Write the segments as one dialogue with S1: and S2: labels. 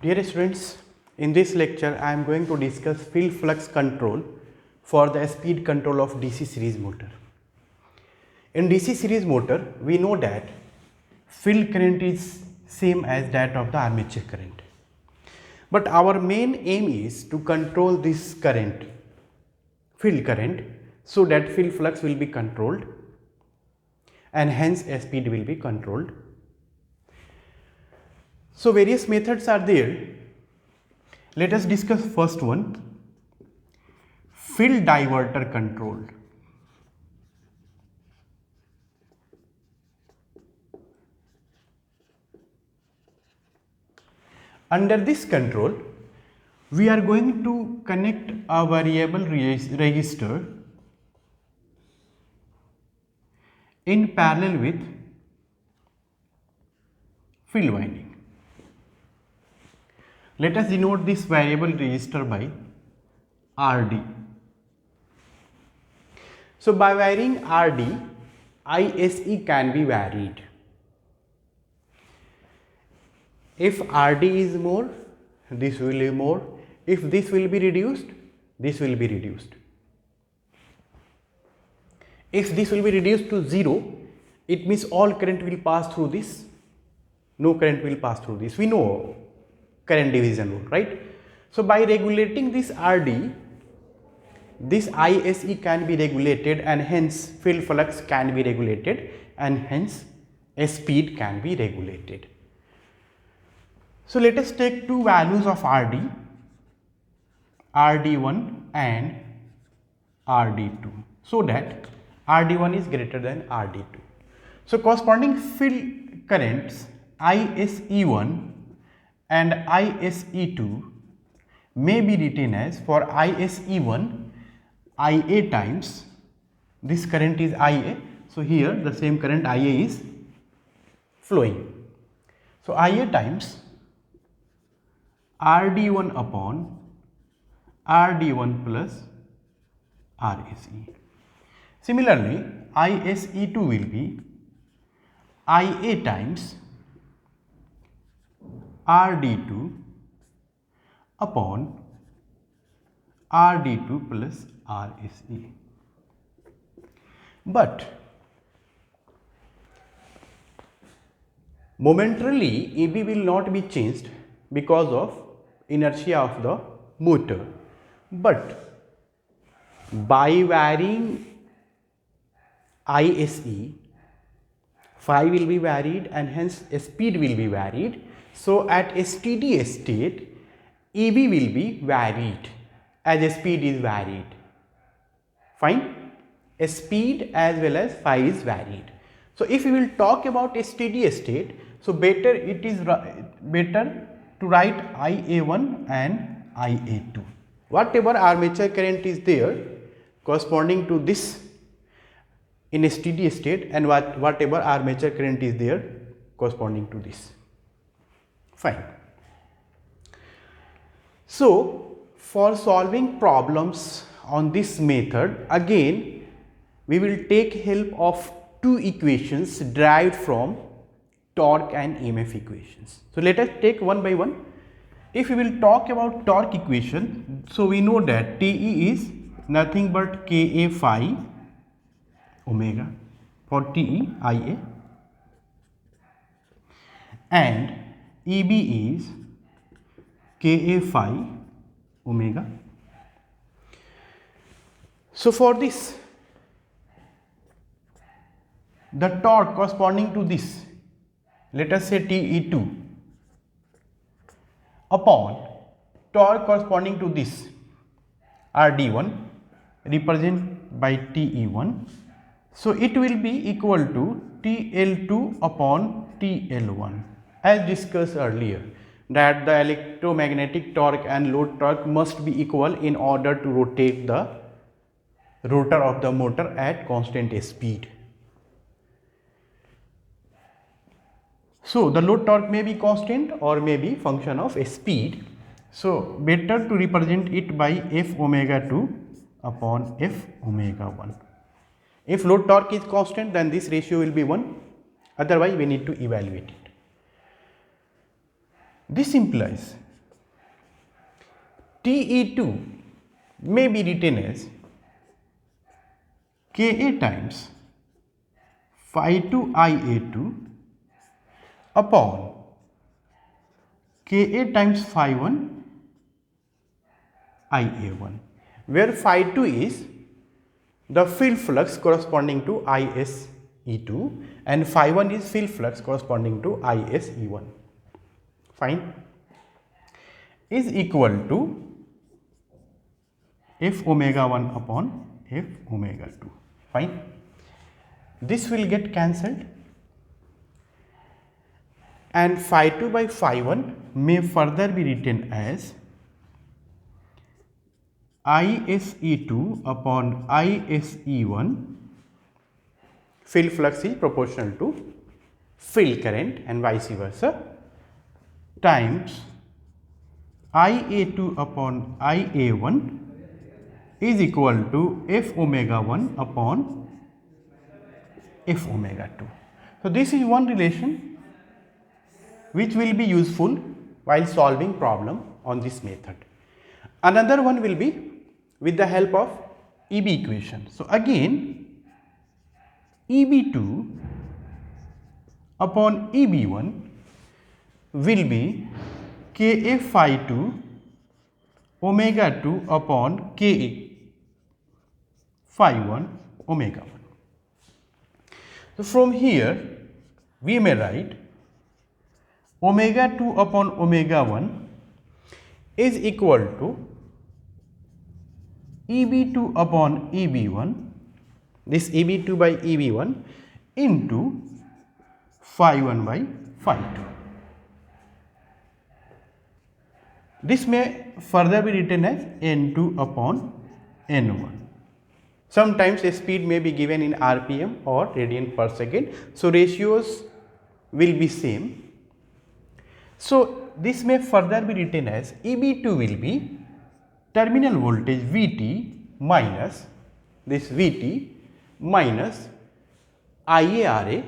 S1: Dear students, in this lecture I am going to discuss field flux control for the speed control of DC series motor. In DC series motor, we know that field current is same as that of the armature current. But our main aim is to control this current, field current, so that field flux will be controlled and hence speed will be controlled. So various methods are there. Let us discuss first one, field diverter control. Under this control, we are going to connect a variable resistor in parallel with field winding. Let us denote this variable resistor by RD. So by varying RD, ISE can be varied. If RD is more, this will be more. If this will be reduced, this will be reduced. If this will be reduced to 0, it means all current will pass through this. No current will pass through this. We know current division rule, right? So by regulating this RD, this ISE can be regulated and hence field flux can be regulated and hence speed can be regulated. So let us take two values of RD, RD1 and RD2, so that RD1 is greater than RD2. So corresponding field currents ISE1 and ISE2 may be written as, for ISE1, IA times, this current is IA, so here the same current IA is flowing. So IA times RD1 upon RD1 plus RSE. Similarly, ISE2 will be IA times RD2 upon RD2 plus RSE. But momentarily EB will not be changed because of inertia of the motor, but by varying ISE, phi will be varied and hence speed will be varied. So at a steady state, EB will be varied as speed is varied. Fine? Speed as well as phi is varied. So if we will talk about a steady state, so better to write IA1 and IA2. Whatever armature current is there corresponding to this in a steady state, and whatever armature current is there corresponding to this. Fine. So for solving problems on this method, again we will take help of two equations derived from torque and EMF equations. So let us take one by one. If we will talk about torque equation, so we know that TE is nothing but Ka phi omega for TE IA, and EB is Ka phi omega. So for this, the torque corresponding to this, let us say TE2 upon torque corresponding to this RD1 represented by TE1. So it will be equal to TL2 upon TL1, as discussed earlier, that the electromagnetic torque and load torque must be equal in order to rotate the rotor of the motor at constant speed. So the load torque may be constant or may be function of speed. So better to represent it by F omega 2 upon F omega 1. If load torque is constant, then this ratio will be 1, otherwise we need to evaluate it. This implies TE2 may be written as Ka times phi 2 Ia2 upon Ka times phi 1 Ia1, where phi 2 is the field flux corresponding to ISE2 and phi 1 is field flux corresponding to ISE1. Fine. Is equal to F omega 1 upon F omega 2. Fine. This will get cancelled and phi 2 by phi 1 may further be written as ISE2 upon ISE1. Field flux is proportional to field current and vice versa, times Ia2 upon Ia1 is equal to F omega 1 upon F omega 2. So, this is one relation which will be useful while solving problem on this method. Another one will be with the help of EB equation. So, again EB2 upon EB1 will be Ka phi 2 omega 2 upon Ka phi 1 omega 1. So, from here we may write omega 2 upon omega 1 is equal to EB2 upon EB1, this EB2 by EB1 into phi 1 by phi 2. This may further be written as N2 upon N1. Sometimes a speed may be given in RPM or radian per second. So, ratios will be same. So, this may further be written as EB2 will be terminal voltage Vt minus this Vt minus IaRa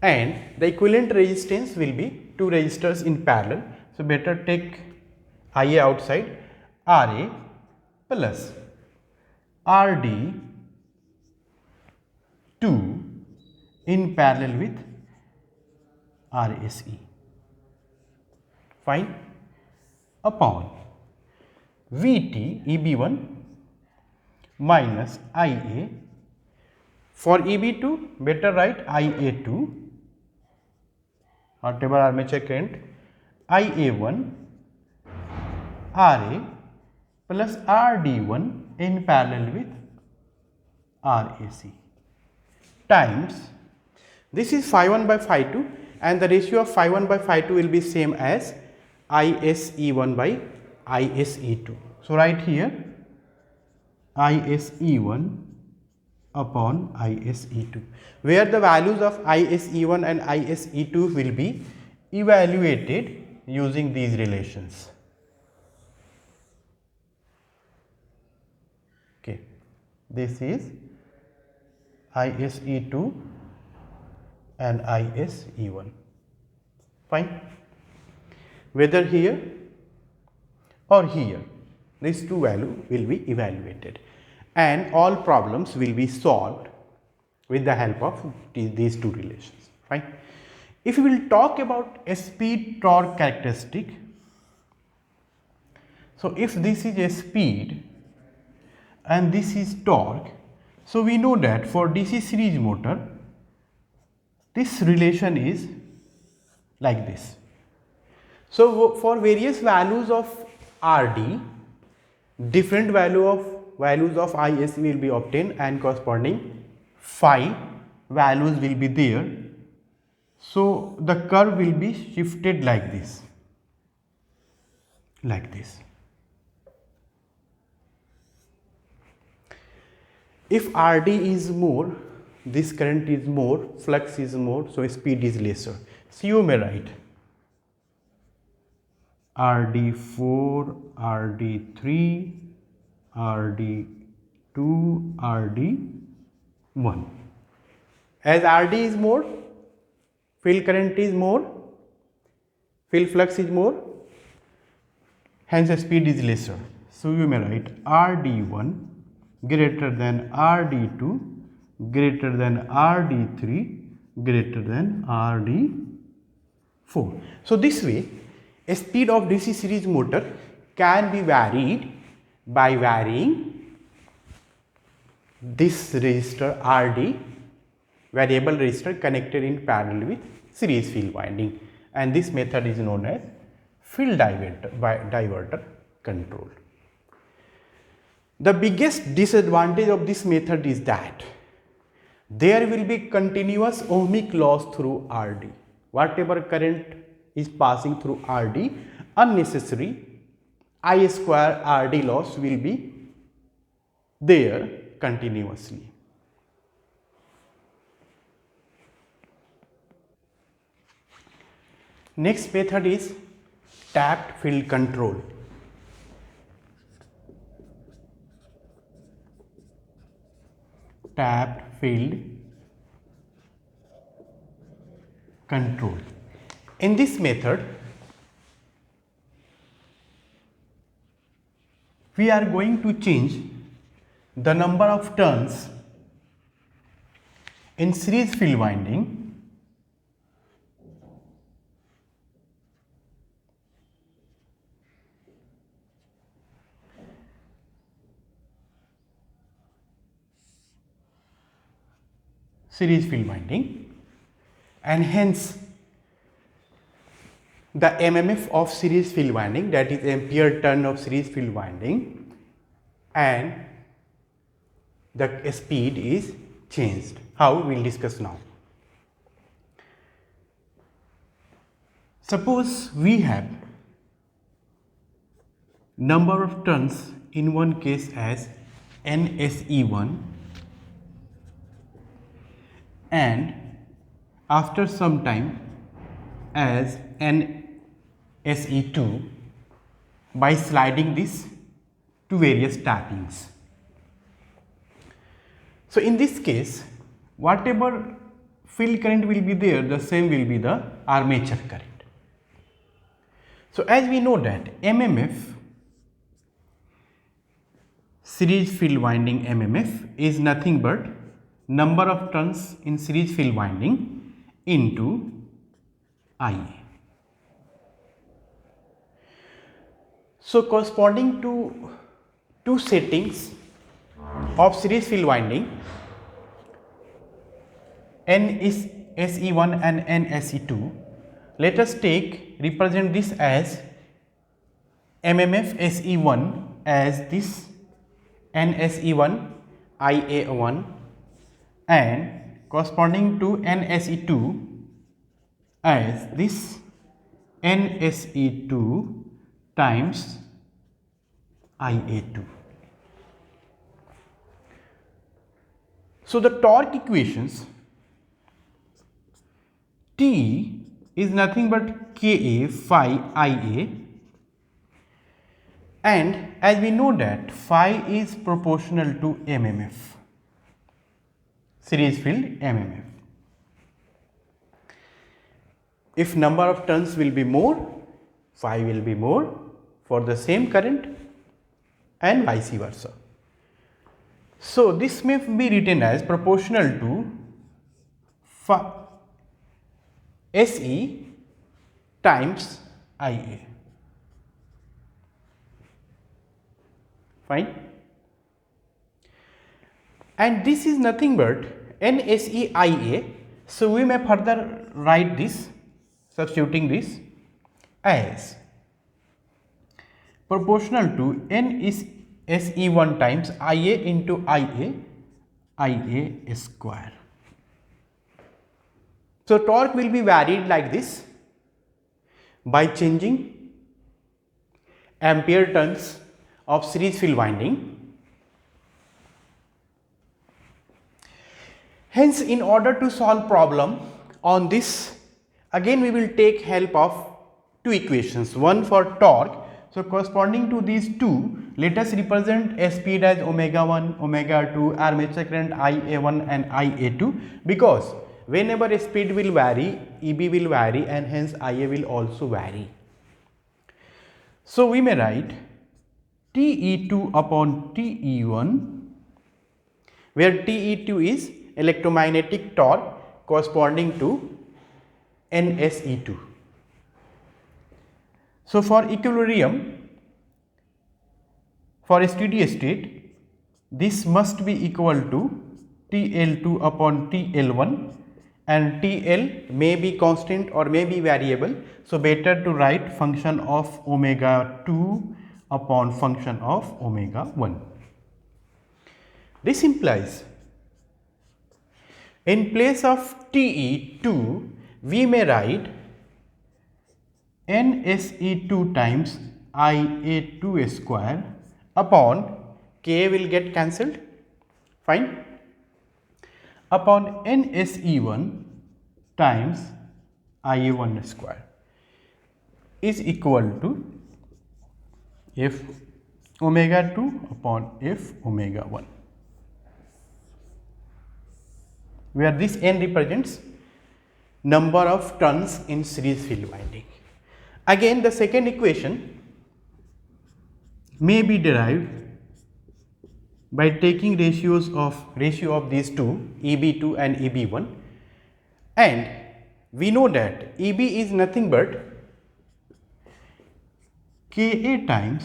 S1: and the equivalent resistance will be two resistors in parallel. So, better take Ia outside, Ra plus Rd 2 in parallel with Rse, fine, upon Vt Eb1 minus Ia. For Eb2 better write Ia2 whatever armature current, Ia1 Ra plus Rd1 in parallel with Rac times this is phi 1 by phi 2 and the ratio of phi 1 by phi 2 will be same as ISE1 by ISE2. So, write here ISE1 upon ISE2, where the values of ISE1 and ISE2 will be evaluated using these relations. Okay. This is ISE2 and ISE1, fine. Whether here or here, these two values will be evaluated and all problems will be solved with the help of these two relations, fine. If we will talk about a speed torque characteristic, so if this is a speed and this is torque, so we know that for DC series motor this relation is like this. So, for various values of Rd, different values of Is will be obtained and corresponding phi values will be there. So, the curve will be shifted like this, If Rd is more, this current is more, flux is more, so speed is lesser. So, you may write Rd4, Rd3, Rd2, Rd1. As Rd is more, field current is more, field flux is more, hence speed is lesser. So you may write RD1 greater than RD2 greater than RD3 greater than RD4. So this way, a speed of DC series motor can be varied by varying this resistor RD, variable resistor connected in parallel with series field winding, and this method is known as field diverter control. The biggest disadvantage of this method is that there will be continuous ohmic loss through RD. Whatever current is passing through RD, unnecessary I square RD loss will be there continuously. Next method is tapped field control. Tapped field control. In this method, we are going to change the number of turns in series field winding and hence the MMF of series field winding, that is ampere turn of series field winding, and the speed is changed. How? We will discuss now. Suppose we have number of turns in one case as NSE1 and after some time as NSE2 by sliding this to various tappings. So in this case, whatever field current will be there, the same will be the armature current. So as we know that MMF, series field winding MMF, is nothing but number of turns in series field winding into IA. So corresponding to two settings of series field winding, NSE1 and NSE2, let us represent this as MMF SE1 as this NSE1 IA1 and corresponding to NSE2 as this NSE2 times IA2. So the torque equations, T is nothing but Ka phi Ia, and as we know that phi is proportional to MMF, series field MMF. If number of turns will be more, phi will be more for the same current and vice versa. So this may be written as proportional to phi SE times IA. Fine. And this is nothing but NSEIA. So we may further write this, substituting this as proportional to NSE1 times IA into IA square. So torque will be varied like this by changing ampere turns of series field winding. Hence, in order to solve problem on this, again we will take help of two equations, one for torque. So corresponding to these two, let us represent a speed as omega 1, omega 2, armature current IA1 and IA2, because whenever speed will vary, Eb will vary and hence Ia will also vary. So we may write TE2 upon TE1, where TE2 is electromagnetic torque corresponding to NSE2. So for equilibrium, for a steady state, this must be equal to TL2 upon TL1, and TL may be constant or may be variable. So better to write function of omega 2 upon function of omega 1. This implies in place of TE2 we may write NSE2 times Ia2 square upon Ka will get cancelled, fine, upon NSE1 times Ia1 square is equal to F omega 2 upon F omega 1, where this N represents number of turns in series field winding. Again, the second equation may be derived by taking ratio of these two, EB2 and EB1, and we know that EB is nothing but Ka times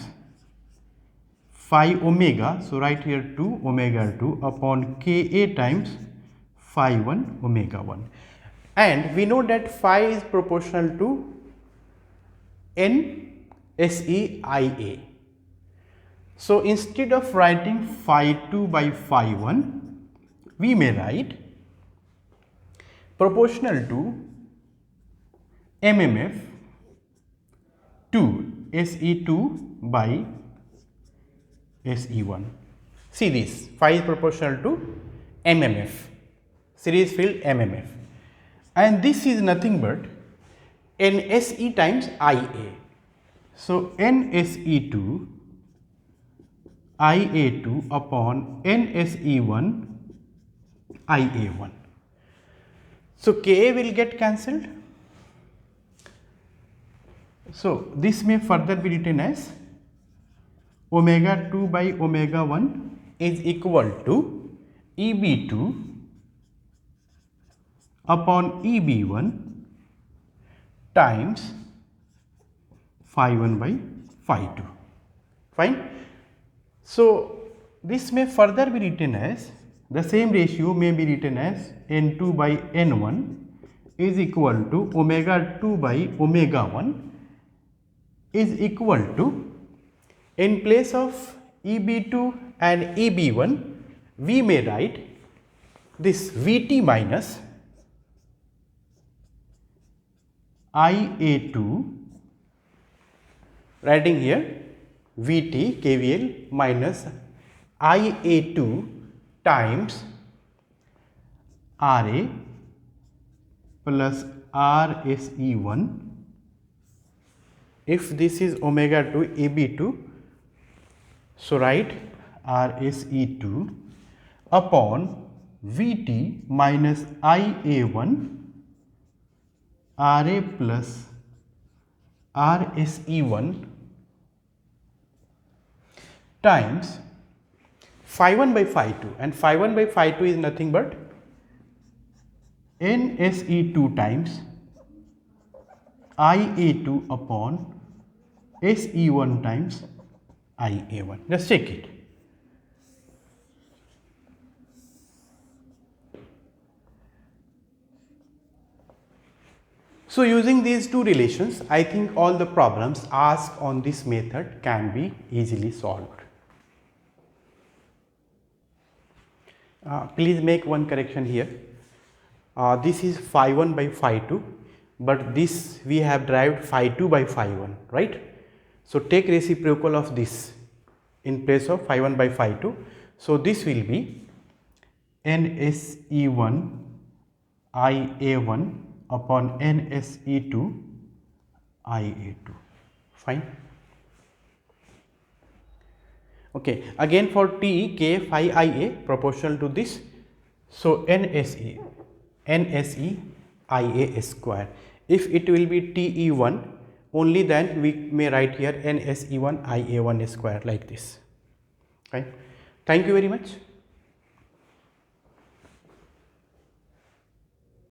S1: phi omega, so write here 2 omega 2 upon Ka times phi 1 omega 1, and we know that phi is proportional to NSEIA. So instead of writing phi 2 by phi 1, we may write proportional to MMF 2 SE2 by SE1. See this, phi is proportional to MMF, series field MMF, and this is nothing but NSE times IA. So NSE2 Ia2 upon NSE1 Ia1. So Ka will get cancelled. So this may further be written as omega 2 by omega 1 is equal to EB2 upon EB1 times phi 1 by phi 2, fine. So this may further be written as, the same ratio may be written as N2 by N1 is equal to omega 2 by omega 1 is equal to, in place of EB2 and EB1 we may write this Vt minus Ia2, writing here Vt KVL minus Ia2 times Ra plus RSE1. If this is omega 2 EB2, so write RSE2 upon Vt minus Ia1 Ra plus RSE1 times phi 1 by phi 2, and phi 1 by phi 2 is nothing but NSE2 times Ia2 upon SE1 times Ia1. Just check it. So using these two relations, I think all the problems asked on this method can be easily solved. Please make one correction here. This is phi 1 by phi 2, but this we have derived phi 2 by phi 1, right? So take reciprocal of this in place of phi 1 by phi 2. So this will be NSE1 Ia1 upon NSE2 Ia2, fine. Okay, again for T K phi Ia proportional to this, so NSE NSE IA square. If it will be TE1, only then we may write here NSE1 IA1 square like this. Right. Thank you very much.